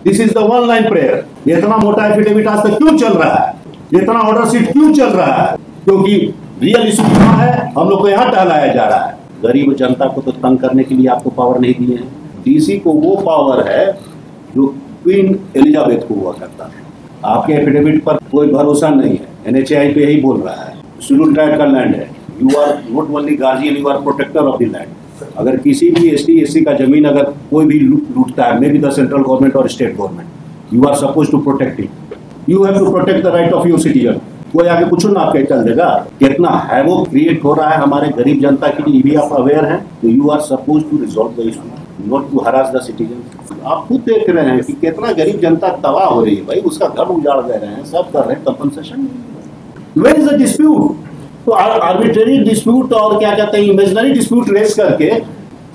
This is the one line prayer. इतना मोटा affidavit आज तक क्यों चल रहा है? इतना ऑर्डर शीट क्यों चल रहा है? क्योंकि रियल इशू क्या है, हम लोग को यहाँ टहलाया जा रहा है। गरीब जनता को तो तंग करने के लिए आपको पावर नहीं दिए हैं। डीसी को वो पावर है जो क्वीन एलिजाबेथ को हुआ करता है। आपके एफिडेविट पर कोई भरोसा नहीं है। NHAI पे यही बोल रहा है, शेड्यूल ट्राइब का लैंड है, you are not only guardian, you are protector of the land. अगर किसी भी ST/SC का जमीन अगर कोई भी लूटता है, maybe the central government और state government, you are suppose to protect it, you have to protect the right of your citizen. कोई आगे कुछ ना आपके चल देगा। कितना है वो क्रिएट हो रहा है हमारे गरीब जनता के लिए, भी आप अवेयर हैं, तो you are suppose to resolve the issue, not to harass the citizen. आप खुद देख रहे हैं कि कितना गरीब जनता तबाह हो रही है भाई, उसका घर उजाड़ दे रहे हैं, सब कर रहे हैं, compensation. Where is the dispute? तो आर्बिट्रेरी डिस्प्यूट और क्या कहते हैं इमेजिनरी डिस्प्यूट रेस करके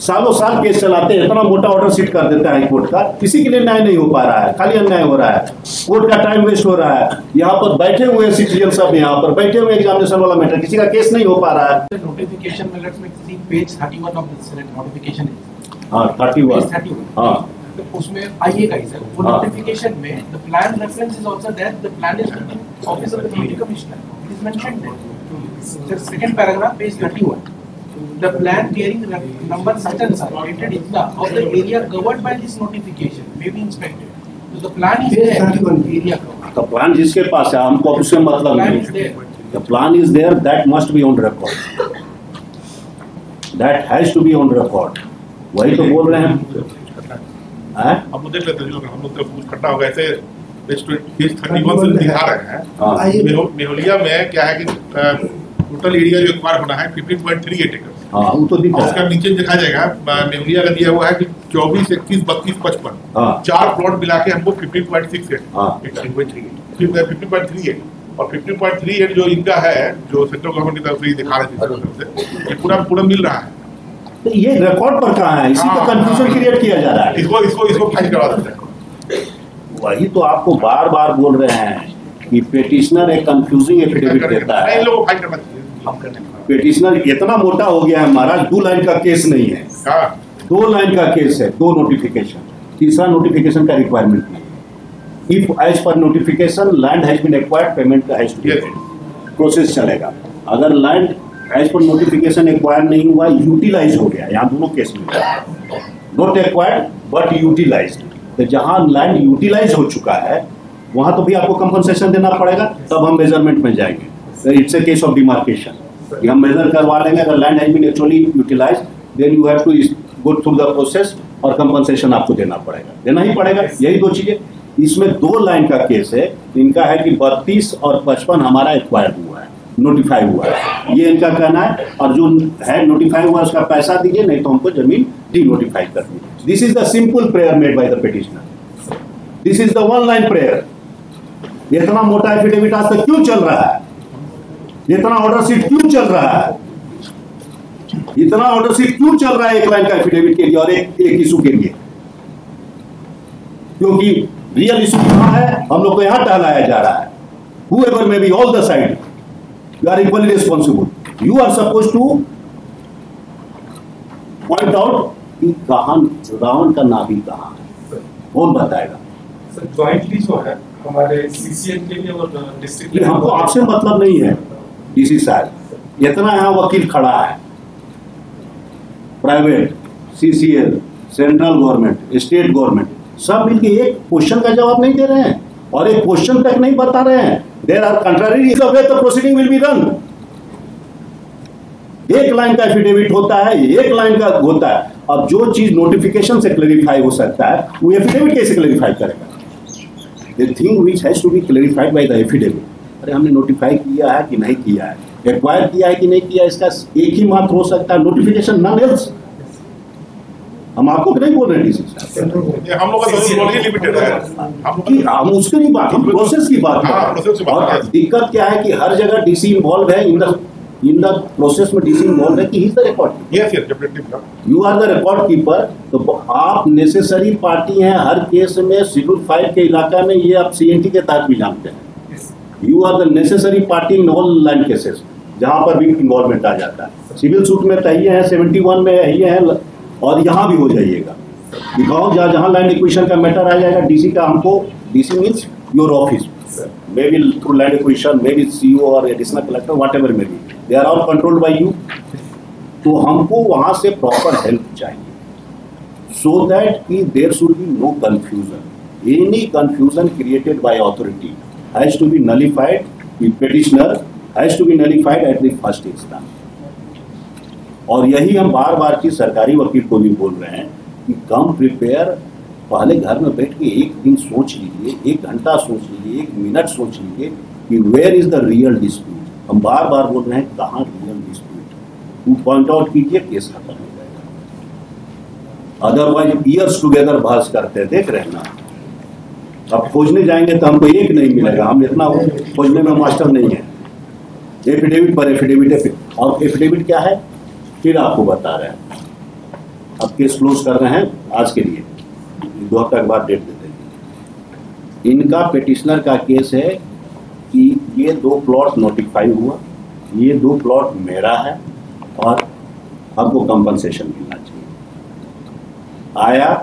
सालों साल केस चलाते हैं। इतना मोटा ऑर्डर शीट कर देते हैं हाईकोर्ट का, किसी के लिए न्याय नहीं हो पा रहा है, खाली अन्याय हो रहा है, कोर्ट का टाइम वेस्ट हो रहा है। यहाँ पर बैठे हुए सिटीजन सब यहाँ पर बैठे हुए एग्जामिनेशन वाला मैटर, किसी का केस नहीं हो पा रहा है। नोटिफिकेशन में let's see page 31 of the notification है। हाँ 31। हाँ तो उसमें आइएगा ही सर, वो नोटिफिकेशन में the plan reference is also that the plan is with the office of the deputy commissioner, it is mentioned there. The second paragraph page 31, the plan bearing number such and such dated in the of the area covered by this notification may be inspected. So the plan is there, area covered. The plan जिसके पास है हमको उससे मतलब नहीं। The plan is there, that must be on record. That has to be on record. वही तो बोल रहे हैं। अब देख लेते हैं जो हम लोग का पूछ खट्टा होगा ऐसे पेज 31 से दिखा रहे हैं। मेहुलिया में क्या है कि टोटल एरिया जो एक्वायर होना है 15.38 एकड़। हाँ वो तो दिखा है। उसका नीचे दिखा जाएगा मेहुलिया का दिया हुआ है कि 24, 21, 32, 55 चार प्लॉट मिला के हमको 15.68 15.38 और 15.38 जो इनका है, जो सेंट्रल गवर्नमेंट की तरफ से दिखा रहे थे, ये पूरा मिल रहा है। तो ये रिकॉर्ड पर कहाँ है? इसी का कंफ्यूजन क्रिएट किया जा रहा है। इसको फाइल करवा देते हैं। वही तो आपको बार बार बोल रहे हैं कि पेटिशनर एक कंफ्यूजिंग एफिडेविट देता है। इन लोगों को फाइल करना चाहिए। पेटिशनर इतना मोटा हो गया है महाराज, 2 लाइन का केस नहीं है, 2 लाइन का केस है, 2 नोटिफिकेशन, तीसरा नोटिफिकेशन का रिक्वायरमेंट नहीं। If as per notification land has been acquired, payment का हैज टू बी प्रोसेस चलेगा। अगर land as per notification acquire नहीं हुआ, यूटिलाइज हो गया, यहाँ दोनों केस में नॉट एक्वायर्ड बट यूटिलाइज, तो जहाँ लैंड यूटिलाइज हो चुका है वहाँ तो भी आपको कंपनसेशन देना पड़ेगा, तब हम मेजरमेंट में जाएंगे। It's a case of demarcation, हम मेजर करवा लेंगे। अगर land has been actually utilise, then you have to go through the process और कंपनसेशन आपको देना ही पड़ेगा। यही 2 चीजें। इसमें 2 लाइन का केस है। इनका है कि 32 और 55 हमारा एक्वायर हुआ है, नोटिफाई हुआ है, ये इनका कहना है। और जो है नोटिफाई हुआ उसका पैसा दीजिए, नहीं तो हमको जमीन डी नोटिफाई कर दीजिए। This is the simple prayer made by the petitioner. This is the one line prayer. इतना मोटा एफिडेविट आज तक क्यों चल रहा है? इतना ऑर्डर शीट क्यों चल रहा है? इतना ऑर्डर शीट क्यों चल रहा है 1 लाइन का एफिडेविट के लिए और एक इशू के लिए? क्योंकि रियल इशू कहां है, हम लोग को यहां टहलाया जा रहा है। Whoever may be all the side, you are equally responsible. You are supposed to point out कि कहां रावण का नाभि कहां है, कौन बताएगा? सर जॉइंटली जो है हमारे CCN के लिए और डिस्ट्रिक्ट, हमको आपसे मतलब नहीं है। डीसी साहब इतना यहाँ वकील खड़ा है, private, CCL, central government, state government, सब मिलके एक क्वेश्चन का जवाब नहीं दे रहे हैं और एक क्वेश्चन तक नहीं बता रहे हैं। There are contrary the way the proceeding will be run. 1 line का एफिडेविट होता है, 1 लाइन का होता है। अब जो चीज नोटिफिकेशन से क्लेरिफाई हो सकता है, वो एफिडेविट कैसे क्लेरिफाई करेगा? The thing which has to be clarified by the affidavit. अरे हमने नोटिफाई किया है कि नहीं किया है, एक्वायर किया है कि नहीं किया, इसका एक ही मात्र हो सकता है, नोटिफिकेशन, नन एल्स। हम आपको नहीं बोल रहे हैं हम लोग का लिमिटेड है, हम उसकी नहीं बात, हम प्रोसेस की बात कर रहे हैं। और दिक्कत क्या है कि हर जगह डीसी इन्वॉल्व है, इन द प्रोसेस में डीसी इन्वॉल्व है कि he is the record keeper, you are the record keeper. तो आप नेसेसरी पार्टी हैं हर केस में। शेड्यूल 5 के इलाका में ये आप CNT के तहत भी जानते हैं, you are the necessary party in all land cases, जहां पर भी इन्वॉल्वमेंट आ जाता है। सिविल सूट में तहिए हैं, 71 में ये है, और यहाँ भी हो जाइएगा। दिखाओ जहाँ लैंड एक्विजिशन का मैटर आ जाएगा डीसी का, हमको DC means your office, maybe through land acquisition, maybe CEO और additional collector, whatever maybe, they are all controlled by you. तो हमको वहाँ से प्रॉपर हेल्प चाहिए, सो दैट कि there should be no confusion. Any confusion created by authority has to be nullified, the petitioner has to be nullified at the first instance. और यही हम बार बार की सरकारी वकील को भी बोल रहे हैं कि कम प्रिपेयर, पहले घर में बैठ के एक दिन सोच लीजिए, 1 घंटा सोच लीजिए, 1 मिनट सोच लीजिए कि where is the real dispute. हम बार बार बोल रहे हैं कहाँ रियल डिस्प्यूट, वो पॉइंट आउट कीजिए, केस खत्म हो जाएगा। अदरवाइज ईयर्स टुगेदर बहस करते हैं, देख रहे हैं ना। अब खोजने जाएंगे तो हमको एक नहीं मिलेगा, हम इतना खोजने में मास्टर नहीं है। एफिडेविट पर एफिडेविट, और एफिडेविट क्या है फिर आपको बता रहे हैं। अब केस क्लोज कर रहे हैं आज के लिए, 2 हफ्ते के बाद डेट देते हैं। इनका पेटिशनर का केस है कि ये 2 प्लॉट नोटिफाई हुआ, ये 2 प्लॉट मेरा है और हमको कंपनसेशन मिलना चाहिए। आया,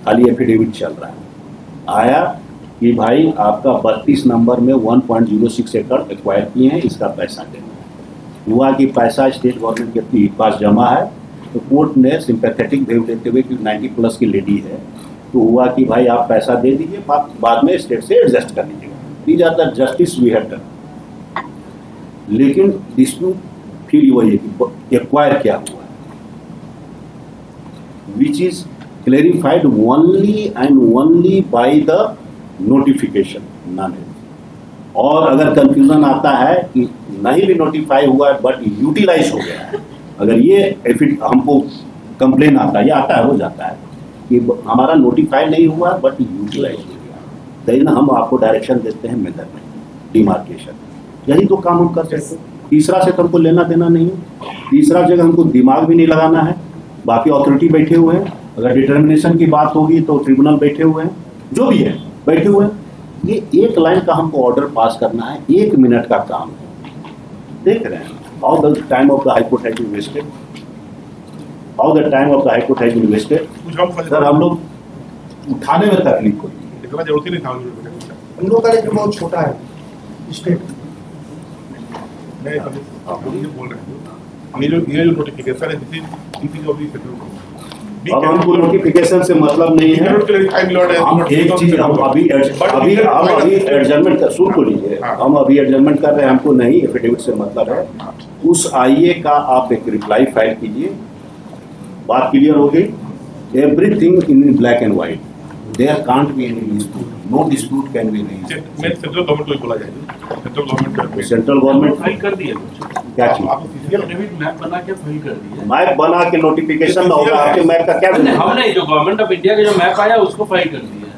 खाली एफिडेविट चल रहा है, आया कि भाई आपका 32 नंबर में 1.06 एकड़ एक्वायर किए हैं, इसका पैसा देना है। हुआ कि पैसा स्टेट गवर्नमेंट के पास जमा है, तो कोर्ट ने सिंपैथेटिक व्यू देते हुए कि 90 प्लस की लेडी है, तो हुआ कि भाई आप पैसा दे दीजिए, बाद में स्टेट से एडजस्ट कर लीजिएगा। These are the justice we have done. लेकिन डिस्प्यूट फिर वही है कि एक्वायर क्या हुआ है, which is clarified only and only by the notification, none. और अगर कंफ्यूजन आता है कि नहीं भी नोटिफाई हुआ है बट यूटिलाइज हो गया है, अगर ये हमको कंप्लेन आता है, ये आता है, हो जाता है कि हमारा नोटिफाई नहीं हुआ बट यूटिलाइज हो गया, देन हम आपको डायरेक्शन देते हैं मेजरमेंट, डिमार्केशन। यही तो काम हम कर सकते हैं। तीसरा से तो हमको लेना देना नहीं है, तीसरा जगह हमको दिमाग भी नहीं लगाना है। बाकी अथॉरिटी बैठे हुए हैं, अगर डिटर्मिनेशन की बात होगी तो ट्रिब्यूनल बैठे हुए हैं, जो भी है बैठे हुए हैं। ये 1 लाइन का हमको ऑर्डर पास करना है, 1 मिनट का काम है। देख रहे हैं how the time of the high court has been wasted, how the time of the high court has been wasted. Sir हम लोग उठाने में तकलीफ होती है, इतना जरूरत नहीं था। हम लोग का लेकिन बहुत छोटा है स्टेट। मैं बोल रहा हूँ ये जो नोटिफिकेशन है, this is of the central government. अब हमको नोटिफिकेशन से मतलब नहीं है। हम एक चीज, हम अभी एडजमेंट कर, सुन तो लीजिए, हम अभी एडजमेंट कर रहे हैं, हमको नहीं एफिडेविट से मतलब है। उस आईए का आप एक रिप्लाई फाइल कीजिए, बात क्लियर हो गई। Everything in black and white, there can't be any dispute, no dispute can be raised. मैं सेंट्रल गवर्नमेंट को बोला जाएगा, सेंट्रल गवर्नमेंट फाइल कर दिया, क्या चीज, एफिडेविट मैप बना के फाइल कर दिया। मैप बना के नोटिफिकेशन ना होगा, आपके मैप का क्या, हमने जो गवर्नमेंट ऑफ इंडिया का जो मैप आया उसको फाइल कर दिया।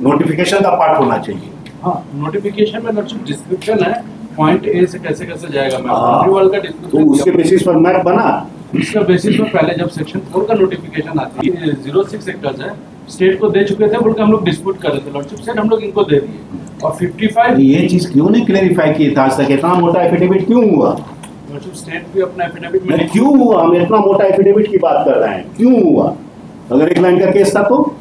नोटिफिकेशन का पार्ट होना चाहिए। हाँ, नोटिफिकेशन में डिस्क्रिप्शन है, पॉइंट ए से कैसे कैसे जाएगा मैप, हाँ, बाउंड्री वॉल का तो डिस्क्रिप्शन। उसके बेसिस पर मैप बना, इसका बेसिस पर पहले जब सेक्शन 4 का नोटिफिकेशन आती है, 06 सेक्टर्स है, स्टेट को दे चुके थे, बोल के हम लोग डिस्प्यूट कर रहे थे, लॉर्डशिप सेट हम लोग इनको दे दिए। और 55 ये चीज क्यों नहीं क्लेरिफाई की था आज तक, इतना मोटा एफिडेविट क्यों हुआ? लॉर्डशिप स्टेट भी अपना एफिडेविट में नहीं, क्यों हुआ? हम इतना मोटा एफिडेविट की बात कर रहे हैं, क्यों हुआ? अगर 1 लाइन का केस था तो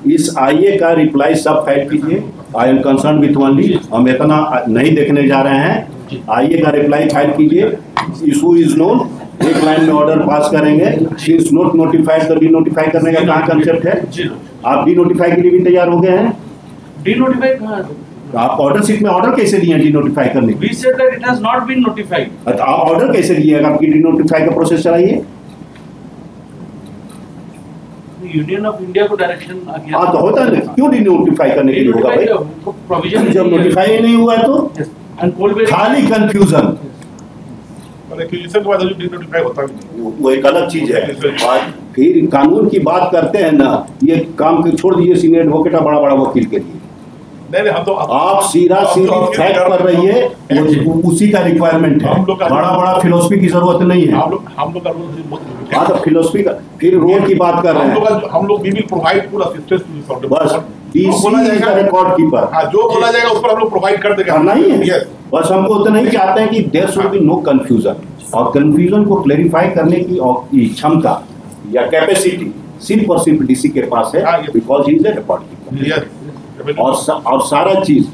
इस आईए का रिप्लाई सब फाइल कीजिए। I am concern with only, हम इतना नहीं देखने जा रहे हैं। आईए का रिप्लाई फाइल कीजिए, इशू इज नोन, 1 लाइन में ऑर्डर पास करेंगे। सिंस नोट नोटिफाइड, तो डी नोटिफाई करने का कहाँ कंसेप्ट है? आप डी नोटिफाई के लिए भी तैयार हो गए हैं? डी नोटिफाई कहाँ? तो आप ऑर्डर शीट में ऑर्डर कैसे दिए डी नोटिफाई करने के? We said that it has not been notified. तो आप ऑर्डर कैसे दिए? आपकी डी नोटिफाई का प्रोसेस चलाइए। यूनियन ऑफ इंडिया को डायरेक्शन आ गया। हाँ तो होता है, क्यों डी नोटिफाई करने के लिए होगा भाई? प्रोविजन जब नोटिफाई नहीं हुआ तो खाली कंफ्यूजन, एक्विजिशन के बाद जो डी नोटिफाई होता है वो एक अलग चीज है। और फिर कानून की बात करते हैं ना, ये काम के छोड़ दीजिए सीनियर एडवोकेट और बड़ा बड़ा वकील के लिए। नहीं, हम तो आप सीधी फैक्ट कर रही है, उसी का रिक्वायरमेंट है, बड़ा बड़ा फिलोसफी की जरूरत नहीं है। हम लोग का रोल बहुत, हाँ तो फिलोसफी का, फिर रोल की बात कर रहे हैं। हम लोग we will provide full assistance to this order. बस बोला जाएगा रिकॉर्ड कीपर, हाँ जो बोला जाएगा उस पर हम लोग प्रोवाइड कर देंगे। करना ही है। Yes. बस हमको उतना ही चाहते हैं कि there should be no confusion, और कंफ्यूजन को क्लेरिफाई करने की क्षमता या कैपेसिटी सिर्फ और सिर्फ डीसी के पास है, हाँ, ये- because he is a record keeper. Yes. और सारा चीज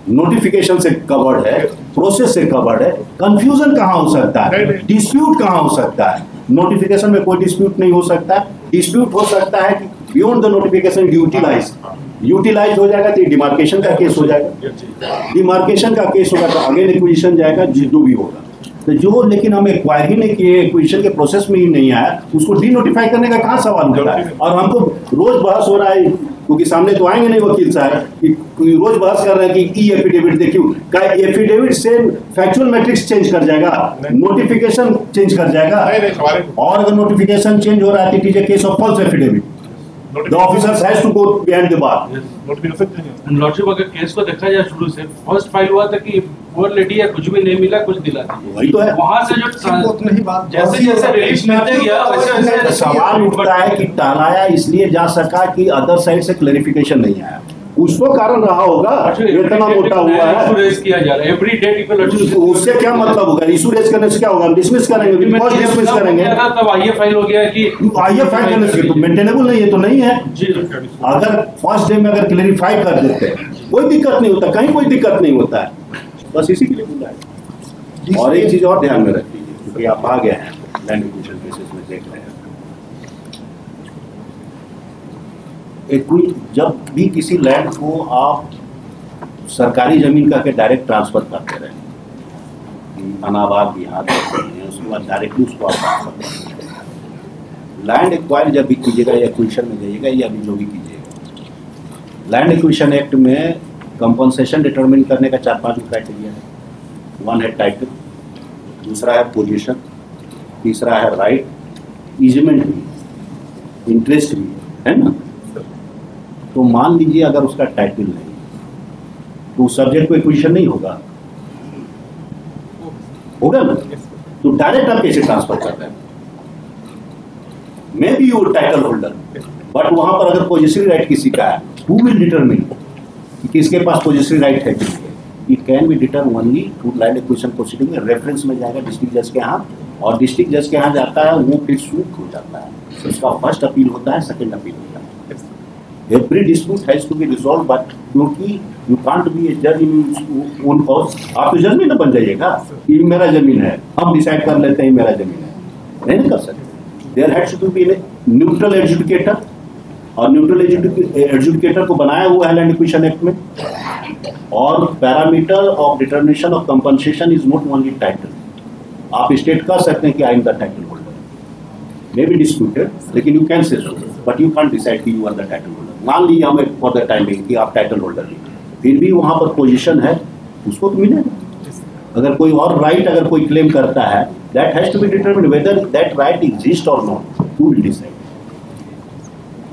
नोटिफिकेशन से कवर्ड है, प्रोसेस से कवर्ड है। कंफ्यूजन कहाँ हो सकता है, नहीं। डिस्प्यूट कहाँ हो सकता है? नोटिफिकेशन में कोई डिस्प्यूट नहीं हो सकता। डिस्प्यूट हो सकता है कि बियॉन्ड द नोटिफिकेशन यूटिलाइज हो जाएगा तो डिमार्केशन का केस हो जाएगा। डिमार्केशन का केस होगा तो अगेन एक्विजिशन जाएगा, जो भी होगा। तो जो लेकिन हम एक्वायर ही नहीं किए, एक्विजिशन के प्रोसेस में ही नहीं आया, उसको डी नोटिफाई करने का कहाँ सवाल होता है? और हमको रोज बहस हो रहा है, क्योंकि सामने तो आएंगे नहीं वकील साहब कि रोज बहस कर रहे हैं कि ई एफिडेविट देखियो का एफिडेविट से फैक्चुअल मैट्रिक्स चेंज कर जाएगा, नोटिफिकेशन चेंज कर जाएगा। नहीं, सवाल ही- और अगर नोटिफिकेशन चेंज हो रहा है तो it is a case of false affidavit, the officers has to go behind the bar. Notification चाहिए। लॉर्डशिप अगर केस को देखा जाए शुरू से, फर्स्ट फाइल हुआ था कि पुअर लेडी या कुछ भी नहीं मिला, कुछ दिला दी। वही तो है। वहां से जो उतना ही बात जैसे जैसे रिलीज मिलते गया वैसे तो वैसे सवाल उठता है कि टालाया इसलिए जा सका कि अदर साइड से क्लेरिफिकेशन नहीं आया। कुछ तो कारण रहा होगा, इतना मोटा हुआ है। रेस किया जा रहा है एवरी डे तो उससे क्या मतलब होगा? इशू रेज करने से क्या होगा? हम डिसमिस करेंगे, डिसमिस करेंगे। तब आइए फाइल हो गया कि आइए फाइल करने से तो मेंटेनेबल नहीं है, तो नहीं है। जी अगर फर्स्ट डे में अगर क्लेरिफाई कर देते कोई दिक्कत नहीं होता, कहीं कोई दिक्कत नहीं होता है। बस इसी के लिए बोला है। और एक चीज और ध्यान में रखिए, क्योंकि आप आ गए हैं लैंड एक्विजिशन केसेस में देख रहे हैं, जब भी किसी लैंड को आप सरकारी जमीन का के डायरेक्ट ट्रांसफर करते रहे, अनाबाद यहाँ करते हैं, उसके बाद डायरेक्टली उसको आप ट्रांसफर करते हैं। लैंड एक्वायर जब भी कीजिएगा या एक्विजिशन में जाइएगा या भी जो भी कीजिएगा, लैंड एक्विजिशन एक्ट में कंपनसेशन डिटरमिन करने का 4-5 क्राइटेरिया है। वन है टाइटल, दूसरा है पोजीशन, तीसरा है राइट, ईजमेंट भी, इंटरेस्ट भी है ना। तो मान लीजिए अगर उसका टाइटल नहीं तो सब्जेक्ट को एक्विजिशन नहीं होगा, होगा ना। तो डायरेक्ट आप कैसे ट्रांसफर कर रहे हैं? May be your title holder, but वहां पर अगर पोजेसरी राइट किसी का है, हु विल डिटरमिन कि किसके पास पोजेसरी राइट है? It can B deter only through land acquisition proceeding में। रेफरेंस में जाएगा डिस्ट्रिक्ट जज के यहाँ, और डिस्ट्रिक्ट जज के यहाँ जाता है, वो फिर सूट हो जाता है। उसका फर्स्ट अपील होता है, सेकंड अपील होता है। Every dispute has to be resolve, but क्योंकि यू कांट बी ए जज इन ओन कॉज। आप तो जज नहीं ना बन जाइएगा कि मेरा जमीन है, हम डिसाइड कर लेते हैं मेरा जमीन है, नहीं कर सकते। There has to be a neutral adjudicator, और न्यूट्रल एडजुडिकेटर को बनाया हुआ है लैंड एक्विजिशन एक्ट में। और parameter of determination of compensation is not only title. आप स्टेट कर सकते हैं कि I am the title holder, maybe disputed, लेकिन you can say so, but you can't decide कि you are the title holder. मान लीजिए हमें फॉर द टाइमिंग कि आप टाइटल होल्डर नहीं, फिर भी वहां पर पोजीशन है, उसको तो मिलेगा। अगर कोई और राइट अगर कोई क्लेम करता है, that has to be determined whether that right exist और not, who will decide?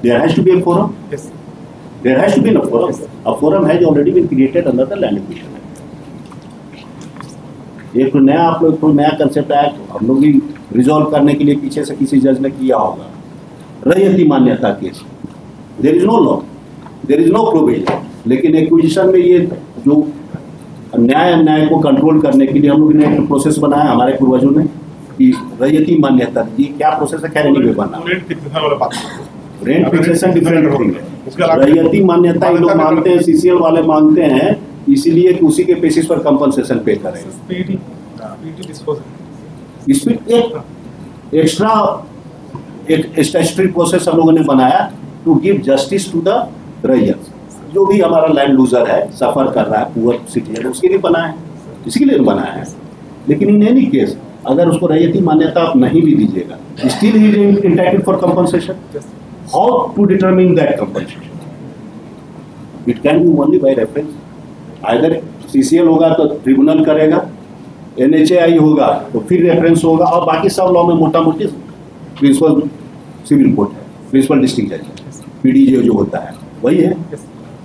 There has to be a forum. Yes. There has to be a forum. A forum has already been created under the Land Acquisition Act. एक तो नया आप लोग कोई नया concept आया, तो हम लोग भी रिजॉल्व करने के लिए पीछे से किसी जज ने किया होगा। रैयती मान्यता case, there is no law, there is no provision, लेकिन एक्विजिशन में ये जो न्याय को कंट्रोल करने के लिए हम लोग ने एक प्रोसेस बनाया हमारे पूर्वजों ने कि रैयती मान्यता। ये क्या प्रोसेस है, खैर नहीं बना। रेंट फिक्सेशन वाला बात, रेंट फिक्सेशन डिफरेंट थिंग उसके है। अलावा रैयती मान्यता ये लोग मानते हैं, सीसीएल वाले मानते हैं, इसीलिए कि उसी के बेसिस पर कंपनसेशन पे करें। पीटी डिस्पोजल इसमें एक एक्स्ट्रा एक स्टैट्यूटरी प्रोसेस हम लोगों ने बनाया to give justice to the रैयत। जो भी हमारा लैंड लूजर है, सफर कर रहा है, पुअर सिटीजन, उसके लिए बनाया है, इसी के लिए बनाया है। लेकिन इन एनी केस अगर उसको रैयती मान्यता आप नहीं भी दीजिएगा, still he is entitled for compensation. How to determine that compensation? It can be only by reference. Either CCL होगा तो ट्रिब्यूनल करेगा, एनएचएआई होगा तो फिर रेफरेंस होगा, और बाकी सब लॉ में मोटा मोटी प्रिंसिपल सिविल कोर्ट है, प्रिंसिपल डिस्ट्रिक्ट जज है, पीडीजे जो होता है वही है,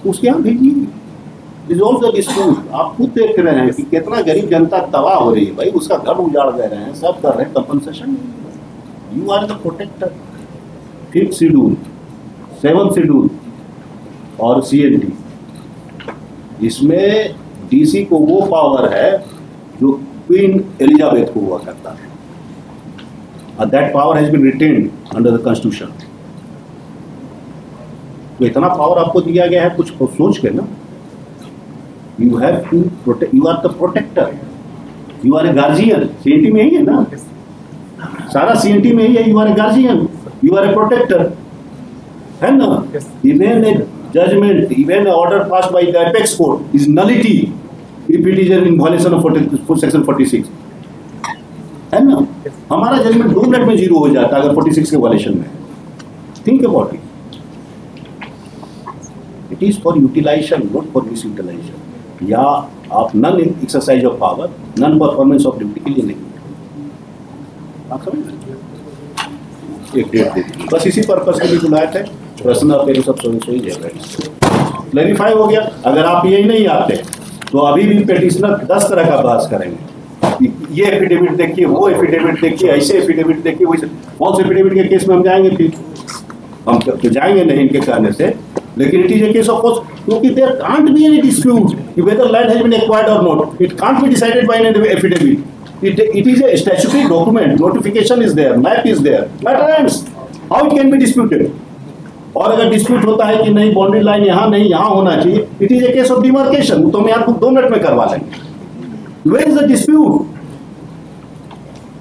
तो उसके यहाँ भेजिए। Resolve the dispute. आप खुद देख रहे हैं कि कितना गरीब जनता तबाह हो रही है भाई, उसका घर उजाड़ दे रहे हैं, सब कर रहे हैं, compensation. You are the protector. 5th schedule, 7th schedule और सीएनटी, इसमें डीसी को वो पावर है जो क्वीन एलिजाबेथ को हुआ करता है। That power has been retained under the constitution. तो इतना पावर आपको दिया गया है, कुछ सोच के ना। You have to protect, you are the protector, you are a guardian. CNT में ही है ना, सारा सीएनटी में ही है, you are a guardian, you are a protector, है ना। Even a judgment, even a order pass by the apex court is nullity if it is in violation of section 46, है ना। हमारा जजमेंट 2 मिनट में 0 हो जाता है अगर 46 के वायलेशन में। Think about it, it is for utilisation, not for misutilisation. या आप non exercise of power, non performance of duty के लिए नहीं, आप समझ एक डेट दे दी, बस इसी पर्पज के लिए बुलाए थे। प्रश्न आपके सब सोई क्लैरिफाई हो गया। अगर आप यही नहीं आते तो अभी भी पेटिशनर 10 तरह का बहस करेंगे, ये एफिडेविट देखिए, वो एफिडेविट देखिए, ऐसे एफिडेविट देखिए, वैसे। फॉल्स एफिडेविट के केस में हम जाएंगे, फिर हम तो जाएंगे नहीं इनके कहने से, लेकिन it is a case of false, क्योंकि there can't be any dispute कि whether land has been acquired और not. It can't be decided by an affidavit. It is a statutory document, notification is there, map is there, matter ends. How it can be disputed? और अगर dispute होता है कि नहीं boundary line यहाँ नहीं यहाँ होना चाहिए, it is a case of demarcation, तो मैं आपको 2 मिनट में करवा लेंगे। Where is the dispute?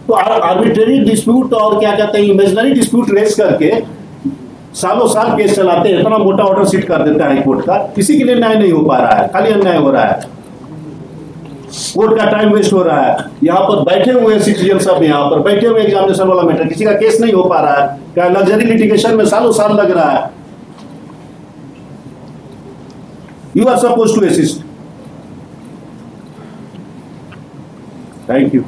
तो आर्बिट्रेरी डिस्प्यूट और क्या कहते हैं इमेजिनरी डिस्प्यूट रेस करके सालों साल केस चलाते हैं, इतना मोटा ऑर्डर सीट कर देता है हाईकोर्ट का, किसी के लिए न्याय नहीं हो पा रहा है, खाली अन्याय हो रहा है, कोर्ट का टाइम वेस्ट हो रहा है। यहाँ पर बैठे हुए सिटीजन सब, यहाँ पर बैठे हुए एग्जामिनेशन वाला मैटर, किसी का केस नहीं हो पा रहा है, क्या लग्जरी लिटिगेशन में सालों साल लग रहा है। You are suppose to assist. Thank you.